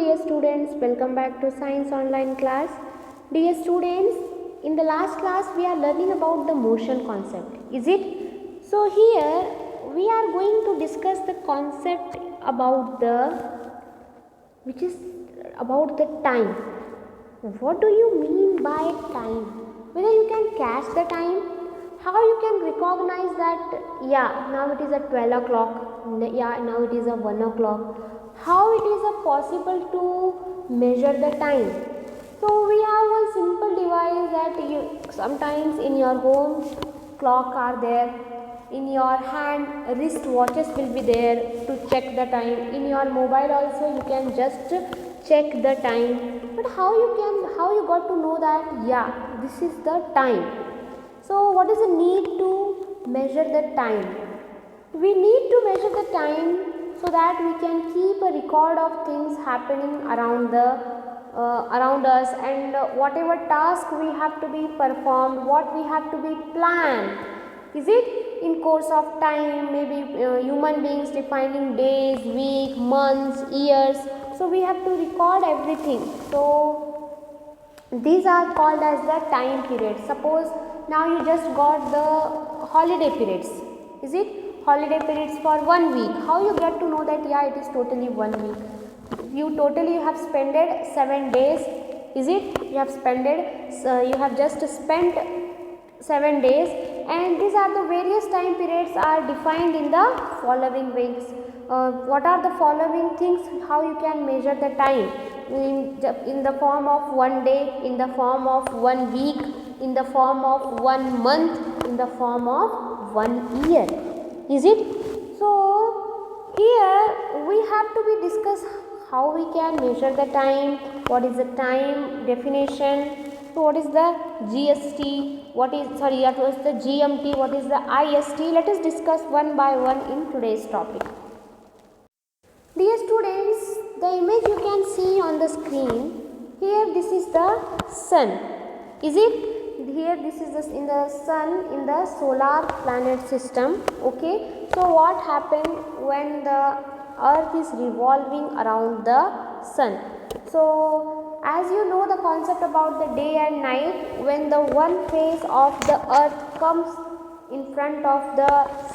dear students, welcome back to Science Online class. Dear students, in the last class we are learning about the motion concept, is it? So here we are going to discuss the concept about the time. What do you mean by time? Whether you can catch the time, how you can recognize that now it is at 12 o'clock, now it is at 1 o'clock, how it is possible to measure the time. So we have one simple device that you sometimes in your home clock are there, in your hand wrist watches will be there to check the time, in your mobile also you can just check the time. But how you got to know that this is the time? So what is the need to measure the time? We need to measure the time so that we can keep a record of things happening around us, and whatever task we have to be performed, what we have to be planned, is it in course of time, maybe human beings defining days, week, months, years. So we have to record everything. So these are called as the time period. Suppose now you just got the holiday periods, is it? Holiday periods for 1 week. How you get to know that it is totally 1 week? You have spent 7 days, is it? You have just spent 7 days, and these are the various time periods are defined in the following ways. What are the following things? How you can measure the time? In the form of 1 day, in the form of 1 week, in the form of 1 month, in the form of 1 year, is it? So here we have to be discuss how we can measure the time, what is the time definition, so what is the GST, what is the GMT, what is the IST. Let us discuss one by one in today's topic. Dear students, the image you can see on the screen, here this is the sun, is it? Here this is in the sun in the solar planet system. Okay, so what happened when the earth is revolving around the sun? So as you know the concept about the day and night, when the one phase of the earth comes in front of the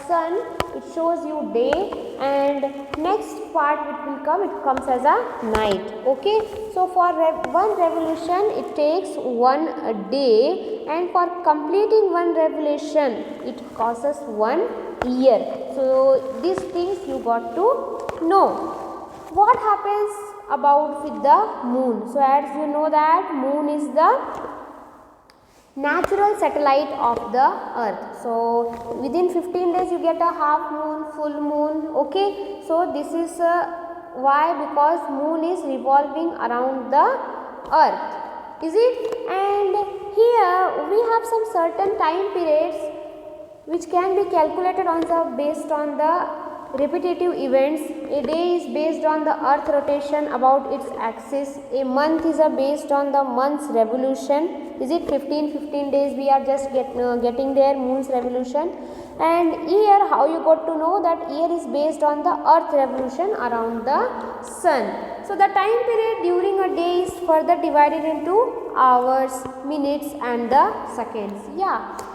sun, it shows you day, and next part it comes as a night. Okay, so for one revolution it takes 1 day, and for completing one revolution it causes 1 year. So these things you got to know. What happens about with the moon? So as you know that moon is the natural satellite of the earth. So within 15 days you get a half moon, full moon. Okay, so this is why, because moon is revolving around the earth, is it? And here we have some certain time periods which can be calculated based on the repetitive events. A day is based on the earth rotation about its axis. A month is based on the month's revolution. Is it 15 days we are just getting there, moon's revolution. And year, how you got to know that year is based on the earth revolution around the sun. So the time period during a day is further divided into hours, minutes and the seconds.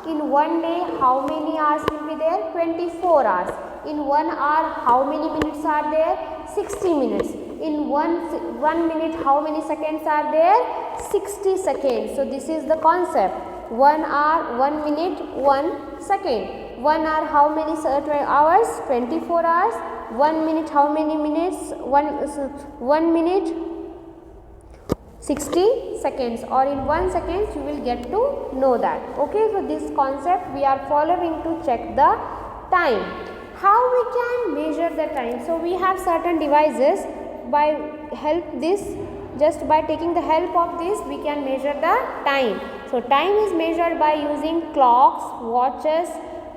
In 1 day how many hours will be there? 24 hours. In 1 hour how many minutes are there? 60 minutes. In 1 minute how many seconds are there? 60 seconds. So this is the concept. 1 hour, 1 minute, 1 second. 1 hour how many hours? 24 hours. 1 minute how many minutes? 1 minute 60 seconds, or in 1 second you will get to know that. Okay, so this concept we are following to check the time. How we can measure the time? So we have certain devices. By taking the help of this we can measure the time. So time is measured by using clocks, watches.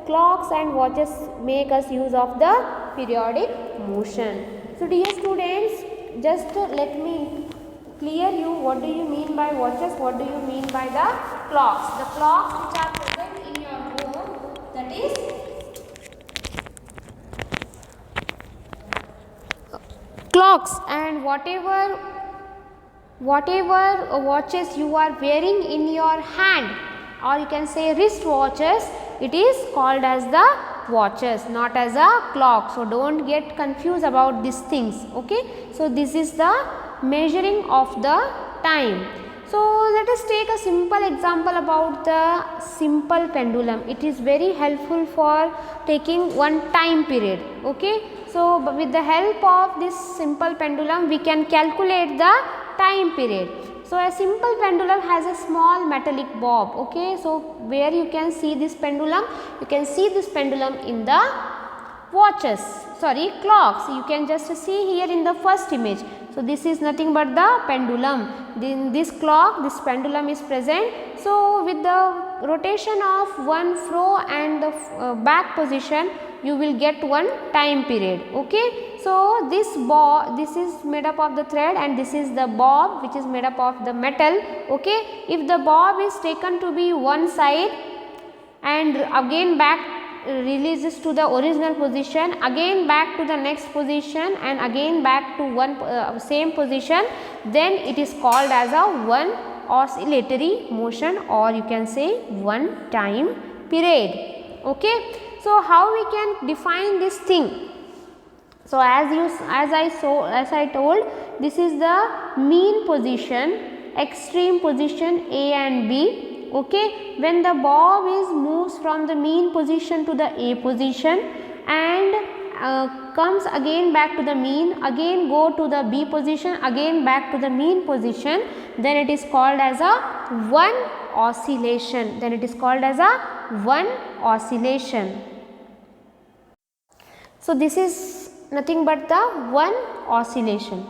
Clocks and watches make us use of the periodic motion. So dear students, just let me clear you what do you mean by watches, what do you mean by the clocks. The clocks which are present in your home, that is clocks, and whatever whatever watches you are wearing in your hand, or you can say wrist watches, it is called as the watches, not as a clock. So, do not get confused about these things. Okay. So, this is the measuring of the time. So, let us take a simple example about the simple pendulum. It is very helpful for taking one time period. Okay. So, with the help of this simple pendulum, we can calculate the time period. So, a simple pendulum has a small metallic bob. Okay. So, where you can see this pendulum? You can see this pendulum in the clocks. You can just see here in the first image. So, this is nothing but the pendulum. In this clock, this pendulum is present. So, with the rotation of one fro and the back position, you will get one time period. Okay. So, this is made up of the thread, and this is the bob which is made up of the metal. Okay. If the bob is taken to be one side and again back releases to the original position, again back to the next position, and again back to one same position, then it is called as a one oscillatory motion, or you can say one time period. Okay. So, how we can define this thing? So, as I told, this is the mean position, extreme position A and B. Okay. When the bob moves from the mean position to the A position and comes again back to the mean, again go to the B position, again back to the mean position, then it is called as a one oscillation. So, this is nothing but the one oscillation.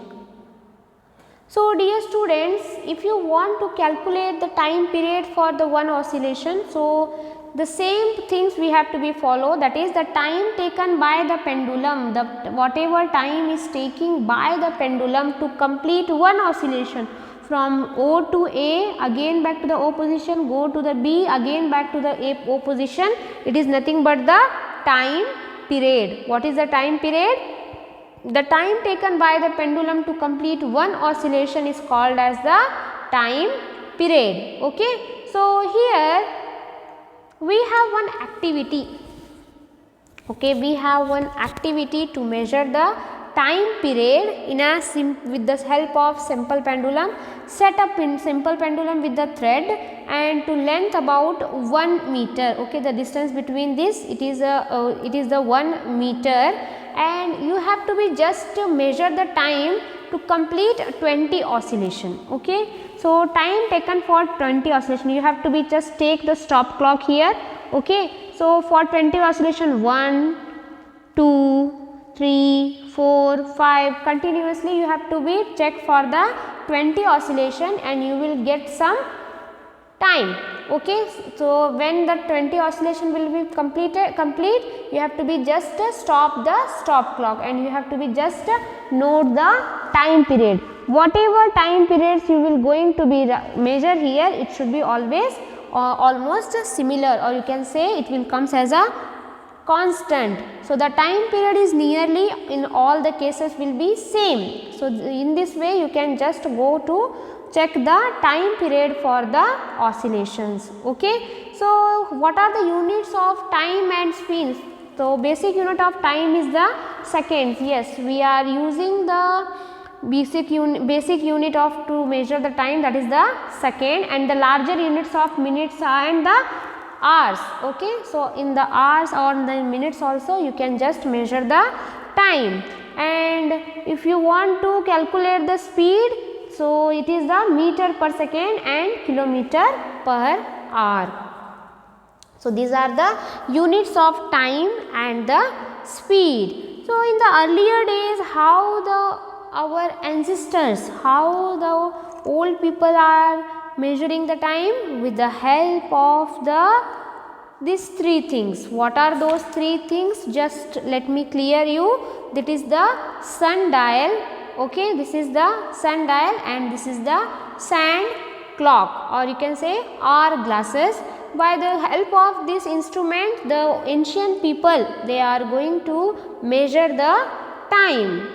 So, dear students, if you want to calculate the time period for the one oscillation, so the same things we have to be followed, that is the time taken by the pendulum, whatever time is taking by the pendulum to complete one oscillation from O to A, again back to the O position, go to the B, again back to the O position, it is nothing but the time period. What is the time period? The time taken by the pendulum to complete one oscillation is called as the time period. Okay. So, here we have one activity. Okay, we have one activity to measure the time period in a with the help of simple pendulum. Set up in simple pendulum with the thread and to length about 1 meter. Okay, the distance between this, it is the 1 meter, and you have to be just to measure the time to complete 20 oscillation. Okay. So, time taken for 20 oscillation, you have to be just take the stop clock here. Okay. So, for 20 oscillation 1, 2, 3, 4, 5 continuously you have to be check for the 20 oscillation and you will get some time. Okay. So, when the 20 oscillation will be complete, you have to be just stop the stop clock and you have to be just note the time period. Whatever time periods you will going to be measure here, it should be always almost similar, or you can say it will comes as a constant. So, the time period is nearly in all the cases will be same. So, in this way you can just go to check the time period for the oscillations. Okay. So, what are the units of time and speed? So, basic unit of time is the seconds. Yes, we are using the basic unit of to measure the time, that is the second, and the larger units of minutes and the hours. Okay. So, in the hours or the minutes also you can just measure the time, and if you want to calculate the speed, so it is the meter per second and kilometer per hour. So, these are the units of time and the speed. So, in the earlier days, how our ancestors, how the old people are measuring the time? With the help of these three things. What are those three things? Just let me clear you. That is the sundial. Okay, this is the sundial and this is the sand clock, or you can say hourglasses. By the help of this instrument, the ancient people, they are going to measure the time.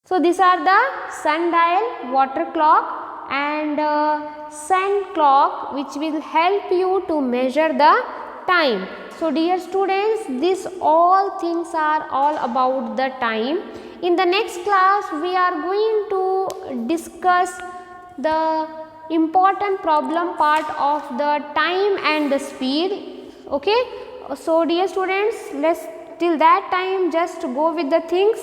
So these are the sundial, water clock and sun clock, which will help you to measure the time. So dear students, these all things are all about the time. In the next class we are going to discuss the important problem part of the time and the speed. Okay, so dear students, let's till that time just go with the things.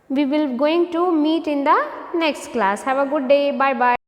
We will going to meet in the next class. Have a good day. Bye bye.